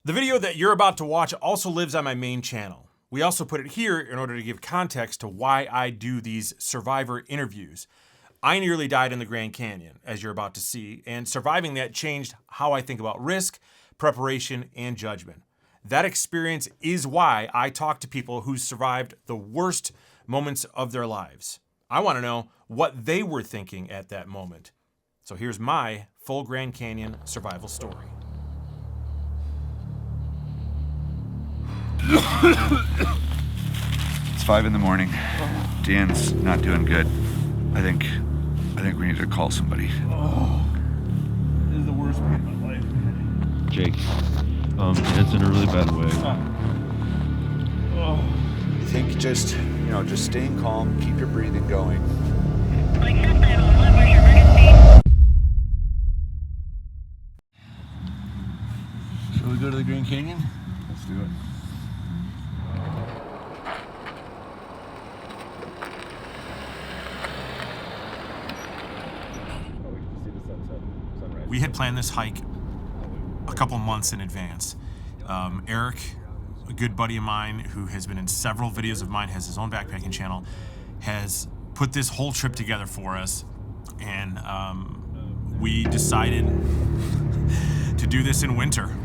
The video that you're about to watch also lives on my main channel. We also put it here in order to give context to why I do these survivor interviews. I nearly died in the Grand Canyon, as you're about to see, and surviving that changed how I think about risk, preparation, and judgment. That experience is why I talk to people who survived the worst moments of their lives. I want to know what they were thinking at that moment. So here's my full Grand Canyon survival story. It's 5 in the morning. Dan's not doing good. I think we need to call somebody. Oh, this is the worst pain of my life. Jake, it's in a really bad way. I think just staying calm, keep your breathing going. Shall we go to the Grand Canyon? Let's do it. We had planned this hike a couple months in advance. Eric, a good buddy of mine who has been in several videos of mine, has his own backpacking channel, has put this whole trip together for us. And we decided to do this in winter.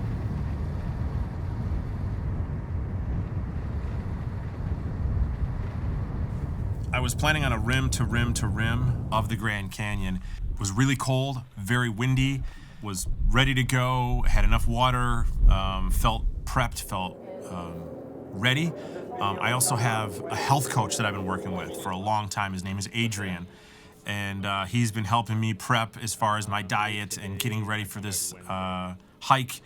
I was planning on a rim to rim to rim of the Grand Canyon. It was really cold, very windy, was ready to go, had enough water, felt prepped, felt ready. I also have a health coach that I've been working with for a long time. His name is Adrian, and he's been helping me prep as far as my diet and getting ready for this hike.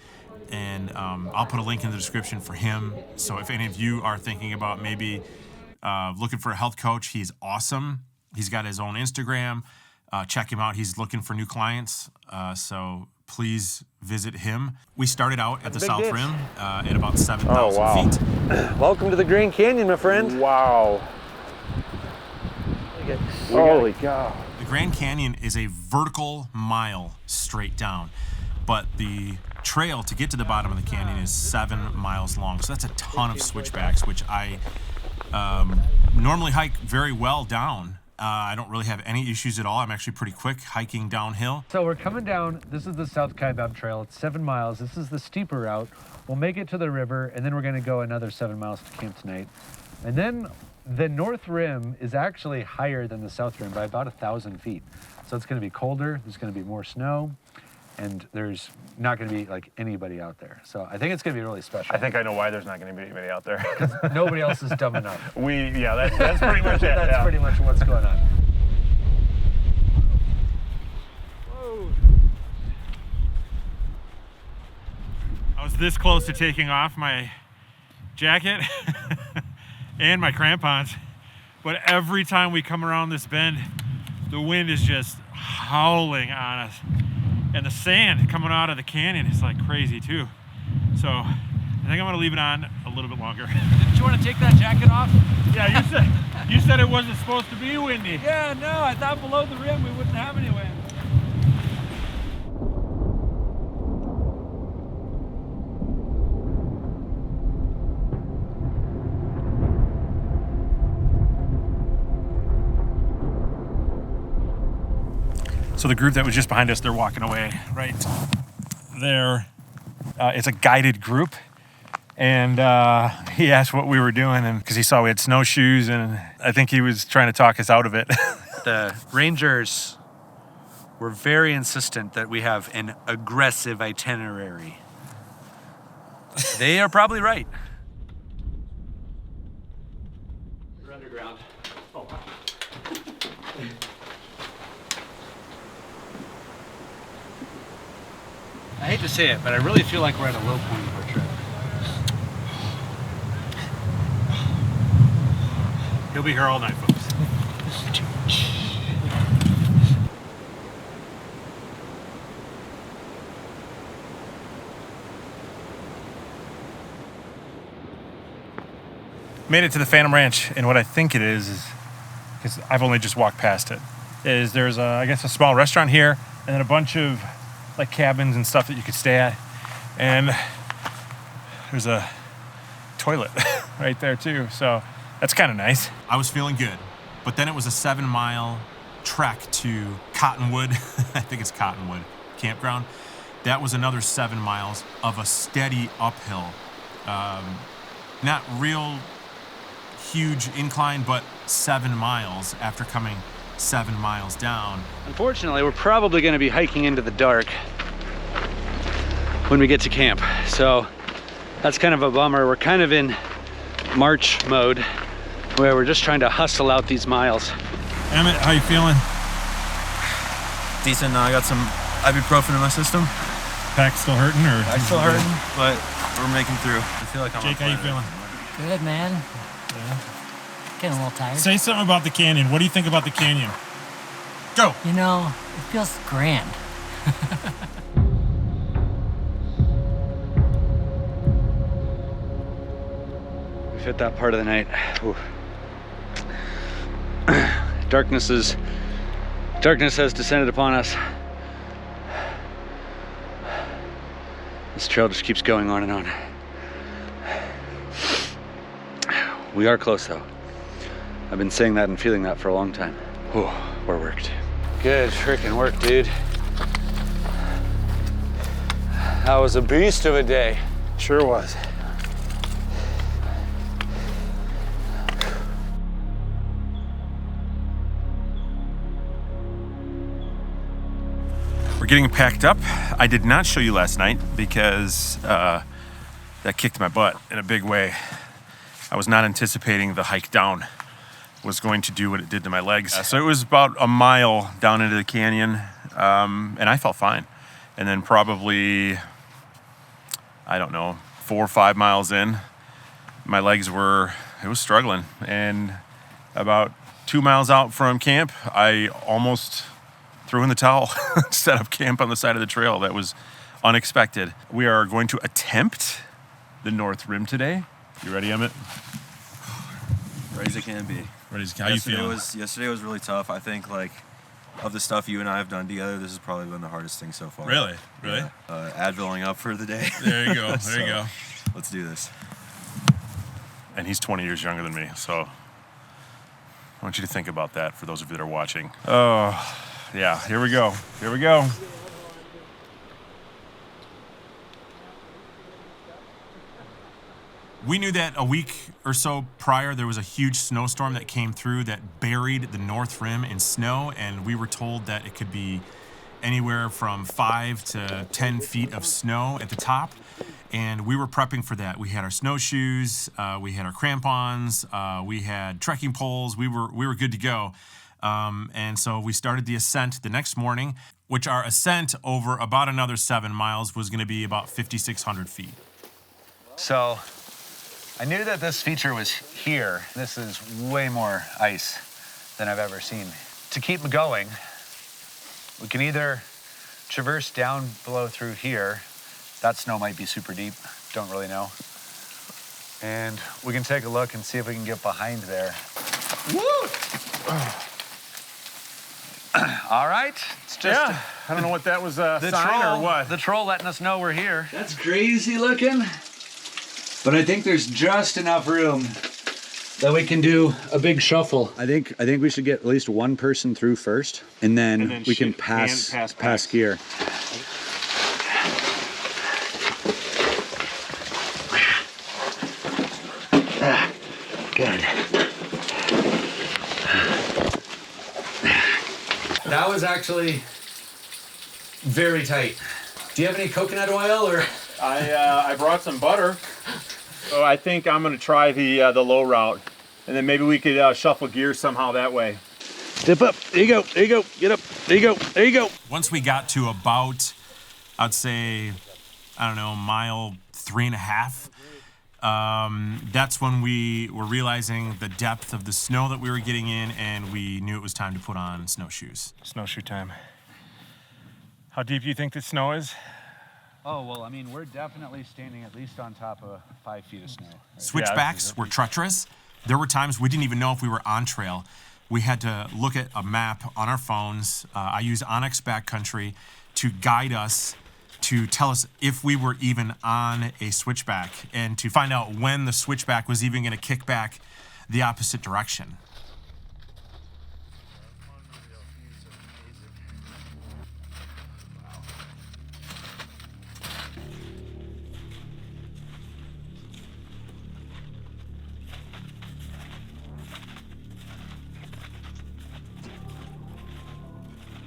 And I'll put a link in the description for him. So if any of you are thinking about maybe looking for a health coach, he's awesome. He's got his own Instagram. Check him out. He's looking for new clients. So please visit him. We started out at the South Rim at about 7,000 feet. Welcome to the Grand Canyon, my friend. Wow. Holy cow. The Grand Canyon is a vertical mile straight down, but the trail to get to the bottom of the canyon is 7 miles long. So that's a ton of switchbacks, which I normally hike very well down. I don't really have any issues at all. I'm actually pretty quick hiking downhill. So we're coming down. This is the South Kaibab Trail. It's 7 miles. This is the steeper route. We'll make it to the river, and then we're going to go another 7 miles to camp tonight. And then the North Rim is actually higher than the South Rim by about 1,000 feet. So it's going to be colder. There's going to be more snow, and there's not going to be like anybody out there. So I think it's going to be really special. I think I know why there's not going to be anybody out there. Nobody else is dumb enough. That's pretty much it. That's pretty much what's going on. Whoa. I was this close to taking off my jacket and my crampons, but every time we come around this bend, the wind is just howling on us. And the sand coming out of the canyon is like crazy too. So I think I'm gonna leave it on a little bit longer. Did you want to take that jacket off? Yeah, you said it wasn't supposed to be windy. Yeah, no, I thought below the rim we wouldn't have any wind. So the group that was just behind us, they're walking away right there. It's a guided group. And he asked what we were doing, and because he saw we had snowshoes, and I think he was trying to talk us out of it. The rangers were very insistent that we have an aggressive itinerary. They are probably right. We're underground. Oh, wow. I hate to say it, but I really feel like we're at a low point of our trip. He'll be here all night, folks. Made it to the Phantom Ranch, and what I think it is because I've only just walked past it, is there's I guess a small restaurant here, and then a bunch of like cabins and stuff that you could stay at. And there's a toilet right there too. So that's kind of nice. I was feeling good, but then it was a 7-mile trek to Cottonwood. I think it's Cottonwood campground. That was another 7 miles of a steady uphill. Not real huge incline, but 7 miles after coming 7 miles down. Unfortunately, we're probably going to be hiking into the dark when we get to camp. So that's kind of a bummer. We're kind of in March mode where we're just trying to hustle out these miles. Emmett, how you feeling? Decent. I got some ibuprofen in my system. Back still hurting, or? Back still hurting, but we're making through. I feel like I'm Jake, how you feeling? Good, man. Yeah. Getting a little tired. Say something about the canyon. What do you think about the canyon? Go. You know, it feels grand. We've hit that part of the night. Ooh. Darkness has descended upon us. This trail just keeps going on and on. We are close though. I've been saying that and feeling that for a long time. Whew, we're worked. Good freaking work, dude. That was a beast of a day. Sure was. We're getting packed up. I did not show you last night because that kicked my butt in a big way. I was not anticipating the hike down was going to do what it did to my legs. So it was about a mile down into the canyon, and I felt fine. And then probably, I don't know, 4 or 5 miles in, my legs it was struggling. And about 2 miles out from camp, I almost threw in the towel, set up camp on the side of the trail. That was unexpected. We are going to attempt the North Rim today. You ready, Emmett? Ready as it can be. Ready as how you feeling? Yesterday was really tough. I think, like, of the stuff you and I have done together, this has probably been the hardest thing so far. Really? Really? Yeah. Adviling up for the day. There you go. There you go. Let's do this. And he's 20 years younger than me, so I want you to think about that for those of you that are watching. Oh, yeah. Here we go. Here we go. We knew that a week or so prior, there was a huge snowstorm that came through that buried the North Rim in snow, and we were told that it could be anywhere from 5 to 10 feet of snow at the top, and we were prepping for that. We had our snowshoes, we had our crampons, we had trekking poles. We were good to go, and so we started the ascent the next morning, which our ascent over about another 7 miles was going to be about 5,600 feet. So I knew that this feature was here. This is way more ice than I've ever seen. To keep going, we can either traverse down below through here. That snow might be super deep, don't really know. And we can take a look and see if we can get behind there. Woo! All right, it's just I don't know what that was, a the sign troll, or what. The troll letting us know we're here. That's crazy looking. But I think there's just enough room that we can do a big shuffle. I think we should get at least one person through first, and then we can pass gear. Good. That was actually very tight. Do you have any coconut oil or? I brought some butter. So I think I'm going to try the low route, and then maybe we could shuffle gears somehow that way. Dip up. There you go. There you go. Get up. There you go. There you go. Once we got to about, I'd say, I don't know, mile 3.5, that's when we were realizing the depth of the snow that we were getting in, and we knew it was time to put on snowshoes. Snowshoe time. How deep do you think the snow is? Oh, well, I mean, we're definitely standing at least on top of 5 feet of snow. Right? Switchbacks were treacherous. There were times we didn't even know if we were on trail. We had to look at a map on our phones. I use Onyx Backcountry to guide us to tell us if we were even on a switchback and to find out when the switchback was even going to kick back the opposite direction.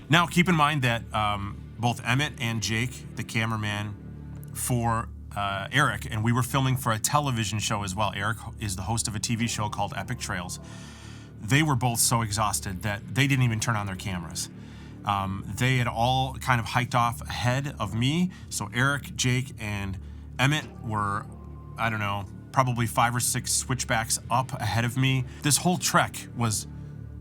Now, keep in mind that both Emmett and Jake, the cameraman for Eric, and we were filming for a television show as well. Eric is the host of a TV show called Epic Trails. They were both so exhausted that they didn't even turn on their cameras. They had all kind of hiked off ahead of me. So Eric, Jake, and Emmett were, I don't know, probably 5 or 6 switchbacks up ahead of me. This whole trek was,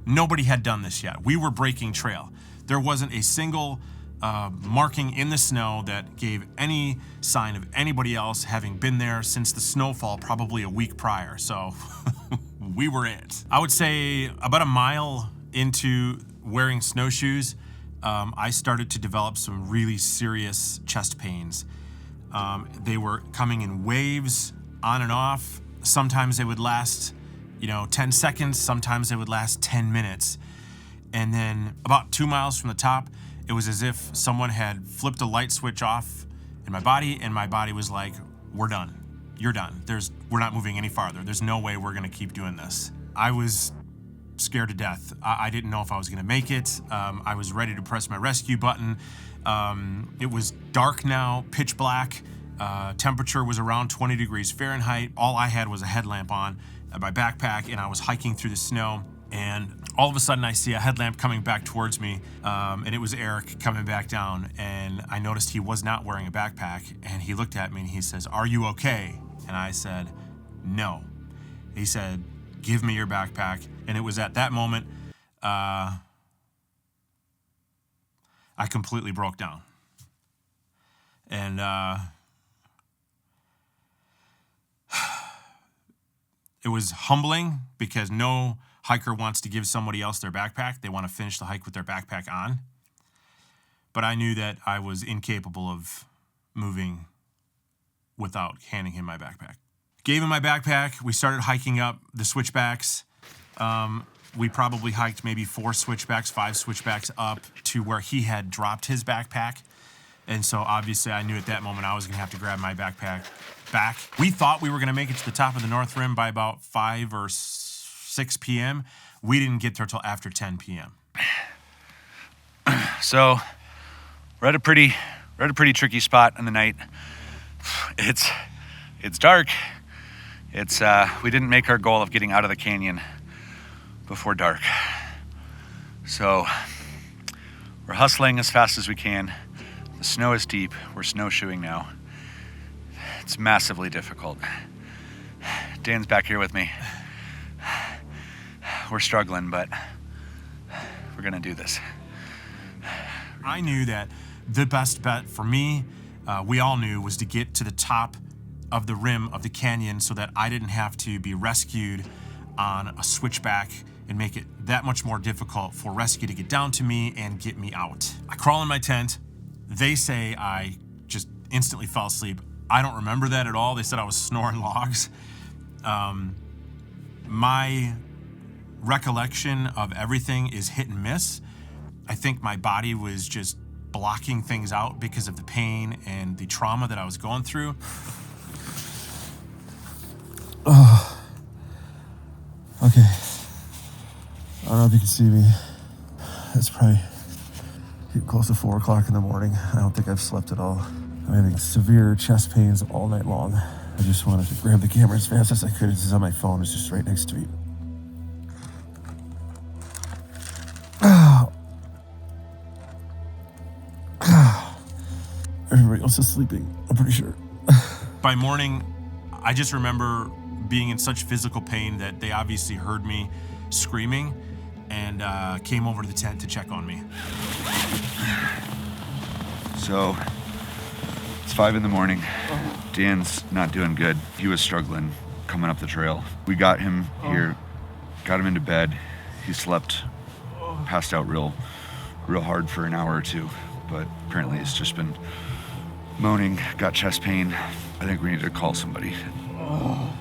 nobody had done this yet. We were breaking trail. There wasn't a single marking in the snow that gave any sign of anybody else having been there since the snowfall probably a week prior. So we were it. I would say about a mile into wearing snowshoes, I started to develop some really serious chest pains. They were coming in waves, on and off. Sometimes they would last, 10 seconds. Sometimes they would last 10 minutes. And then about 2 miles from the top, it was as if someone had flipped a light switch off in my body, and my body was like, we're done. You're done. We're not moving any farther. There's no way we're gonna keep doing this. I was scared to death. I didn't know if I was gonna make it. I was ready to press my rescue button. It was dark now, pitch black. Temperature was around 20 degrees Fahrenheit. All I had was a headlamp on, my backpack, and I was hiking through the snow. And all of a sudden I see a headlamp coming back towards me, and it was Eric coming back down, and I noticed he was not wearing a backpack, and he looked at me and he says, "Are you okay?" And I said, "No." He said, "Give me your backpack." And it was at that moment, I completely broke down. And it was humbling because no hiker wants to give somebody else their backpack. They want to finish the hike with their backpack on. But I knew that I was incapable of moving without handing him my backpack. Gave him my backpack. We started hiking up the switchbacks. We probably hiked maybe 4 switchbacks, 5 switchbacks up to where he had dropped his backpack. And so obviously I knew at that moment I was gonna have to grab my backpack back. We thought we were gonna make it to the top of the North Rim by about 5 or 6 p.m. We didn't get there till after 10 p.m. So we're at a pretty tricky spot in the night. It's dark. We didn't make our goal of getting out of the canyon before dark. So we're hustling as fast as we can. The snow is deep. We're snowshoeing now. It's massively difficult. Dan's back here with me. We're struggling, but we're gonna do this. I knew that the best bet for me, we all knew, was to get to the top of the rim of the canyon so that I didn't have to be rescued on a switchback and make it that much more difficult for rescue to get down to me and get me out. I crawl in my tent. They say I just instantly fell asleep. I don't remember that at all. They said I was snoring logs. My recollection of everything is hit and miss. I think my body was just blocking things out because of the pain and the trauma that I was going through. Okay. I don't know if you can see me. It's probably getting close to 4 o'clock in the morning. I don't think I've slept at all. I'm having severe chest pains all night long. I just wanted to grab the camera as fast as I could. It's on my phone. It's just right next to me. Everybody else is sleeping, I'm pretty sure. By morning, I just remember being in such physical pain that they obviously heard me screaming and came over to the tent to check on me. So it's 5 in the morning. Dan's not doing good. He was struggling coming up the trail. We got him here, got him into bed. He slept, passed out real hard for an hour or two, but apparently it's just been moaning, got chest pain. I think we need to call somebody. Oh,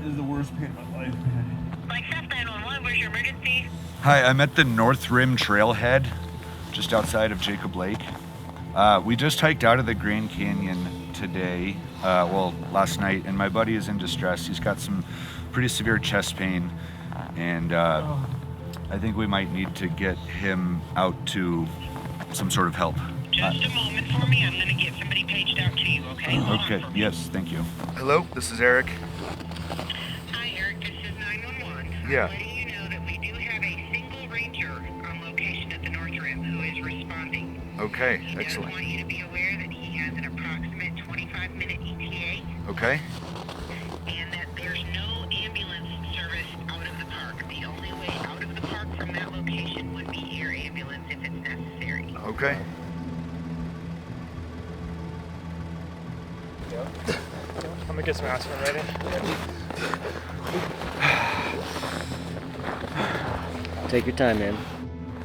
this is the worst pain of my life, man. Mike, 911, where's your emergency? Hi, I'm at the North Rim Trailhead, just outside of Jacob Lake. We just hiked out of the Grand Canyon today, last night, and my buddy is in distress. He's got some pretty severe chest pain, and I think we might need to get him out to some sort of help. Just a moment for me. I'm going to get somebody paged out to you, okay? Hold on Okay, for me. yes, thank you. Hello, this is Eric. Hi, Eric. This is 911. Yeah. I'm letting you know that we do have a single ranger on location at the North Rim who is responding. Okay, He does excellent. want you to be aware that he has an approximate 25-minute ETA Okay. and that there's no ambulance service out of the park. The only way out of the park from that location would be air ambulance if it's necessary. Okay. I'm gonna get some aspirin ready. Take your time, man.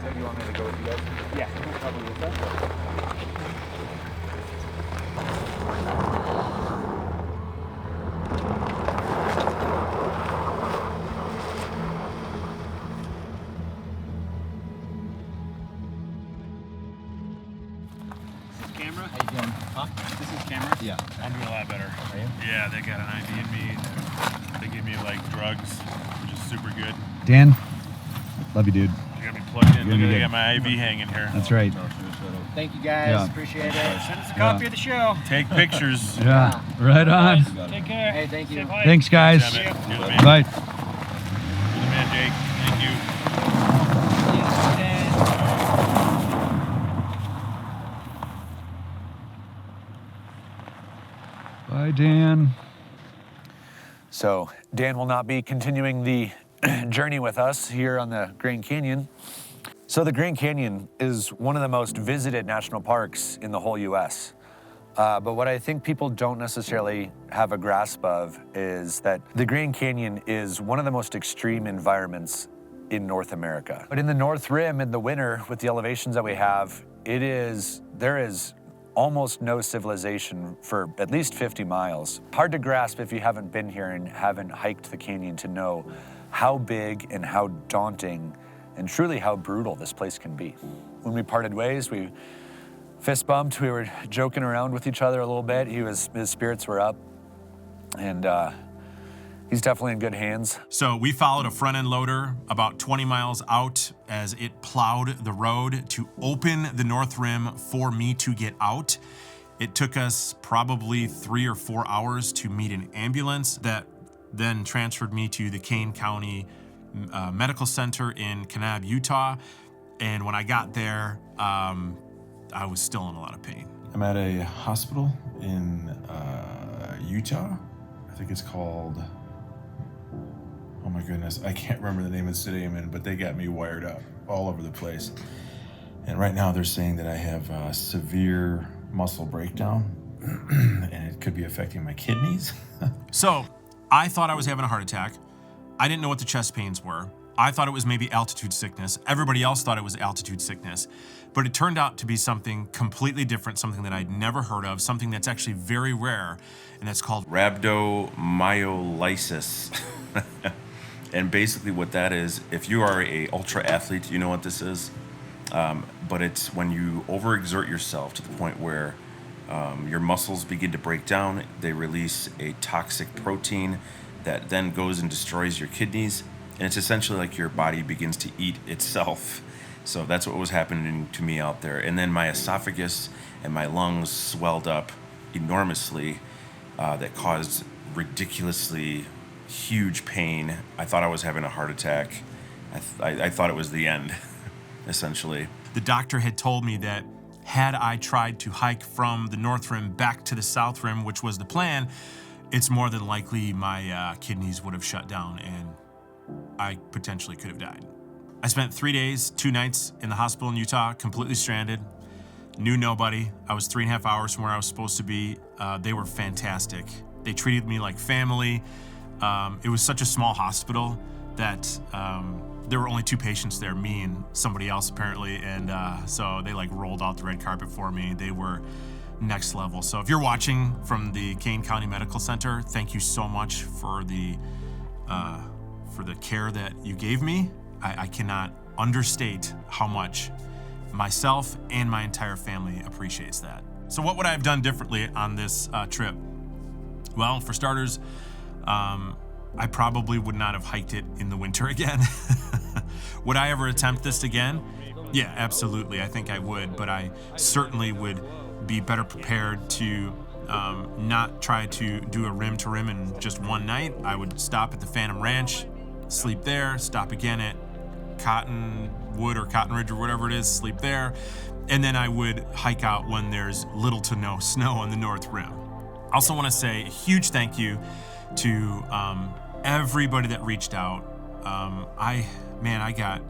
So you want me to go with you guys? Yeah, probably with that. Camera? How you doing? Huh? This is camera? Yeah. I'm doing a lot better. Are you? Yeah, they got an IV in me. They give me like drugs, which is super good. Dan, love you, dude. They got me plugged in. You're Look gonna at, they be got my IV hanging here. That's right. Thank you guys. Yeah. Appreciate it. Send us a copy of the show. Take pictures. Yeah, right on. Take care. Hey, thank you. Thanks, guys. Damn it. You're the man. Bye. You're the man, Jake. Thank you. Bye, Dan. So, Dan will not be continuing the journey with us here on the Grand Canyon. So, the Grand Canyon is one of the most visited national parks in the whole US. But what I think people don't necessarily have a grasp of is that the Grand Canyon is one of the most extreme environments in North America. But in the North Rim in the winter, with the elevations that we have, there is almost no civilization for at least 50 miles. Hard to grasp if you haven't been here and haven't hiked the canyon to know how big and how daunting and truly how brutal this place can be. When we parted ways, we fist bumped, we were joking around with each other a little bit. His spirits were up, and he's definitely in good hands. So we followed a front end loader about 20 miles out as it plowed the road to open the North Rim for me to get out. It took us probably 3 or 4 hours to meet an ambulance that then transferred me to the Kane County Medical Center in Kanab, Utah. And when I got there, I was still in a lot of pain. I'm at a hospital in Utah. I think it's called, oh my goodness, I can't remember the name of the city I'm in, but they got me wired up all over the place. And right now they're saying that I have severe muscle breakdown and it could be affecting my kidneys. So I thought I was having a heart attack. I didn't know what the chest pains were. I thought it was maybe altitude sickness. Everybody else thought it was altitude sickness. But it turned out to be something completely different, something that I'd never heard of, something that's actually very rare, and it's called rhabdomyolysis. And basically what that is, if you are a ultra athlete, you know what this is. But it's when you overexert yourself to the point where your muscles begin to break down. They release a toxic protein that then goes and destroys your kidneys. And it's essentially like your body begins to eat itself. So that's what was happening to me out there. And then my esophagus and my lungs swelled up enormously. That caused ridiculously huge pain. I thought I was having a heart attack. I thought it was the end, essentially. The doctor had told me that had I tried to hike from the North Rim back to the South Rim, which was the plan, it's more than likely my kidneys would have shut down and I potentially could have died. I spent 3 days, 2 nights in the hospital in Utah, completely stranded, knew nobody. I was 3.5 hours from where I was supposed to be. They were fantastic. They treated me like family. It was such a small hospital that there were only 2 patients there, me and somebody else apparently. And so they like rolled out the red carpet for me. They were next level. So if you're watching from the Kane County Medical Center, thank you so much for the care that you gave me. I cannot understate how much myself and my entire family appreciates that. So what would I have done differently on this trip? Well, for starters, I probably would not have hiked it in the winter again. Would I ever attempt this again? Yeah, absolutely. I think I would, but I certainly would be better prepared to not try to do a rim to rim in just one night. I would stop at the Phantom Ranch, sleep there, stop again at Cottonwood or Cotton Ridge or whatever it is, sleep there, and then I would hike out when there's little to no snow on the North Rim. I also want to say a huge thank you to everybody that reached out. I got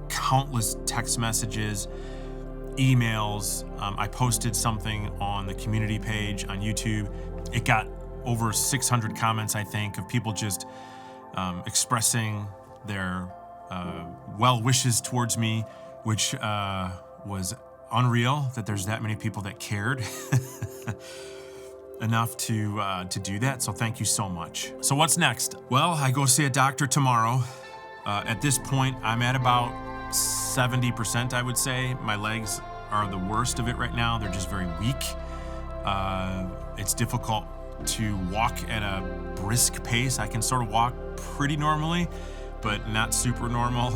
countless text messages, emails. I posted something on the community page on YouTube. It got over 600 comments, I think, of people just expressing their well wishes towards me, which was unreal that there's that many people that cared enough to do that. So thank you so much. So what's next? Well, I go see a doctor tomorrow. At this point, I'm at about 70%, I would say. My legs are the worst of it right now. They're just very weak. It's difficult to walk at a brisk pace. I can sort of walk pretty normally, but not super normal.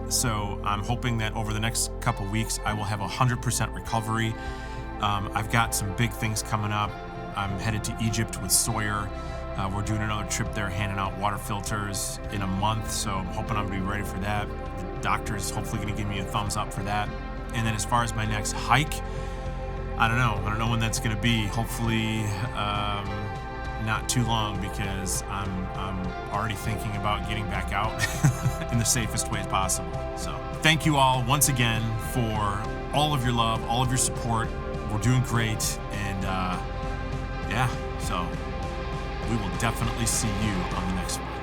So I'm hoping that over the next couple weeks, I will have 100% recovery. I've got some big things coming up. I'm headed to Egypt with Sawyer. We're doing another trip there, handing out water filters in a month. So I'm hoping I'm gonna be ready for that. The doctor's hopefully gonna give me a thumbs up for that. And then as far as my next hike, I don't know when that's gonna be. Hopefully, not too long, because I'm already thinking about getting back out in the safest ways possible. So thank you all once again for all of your love, all of your support. We're doing great, and yeah, so we will definitely see you on the next one.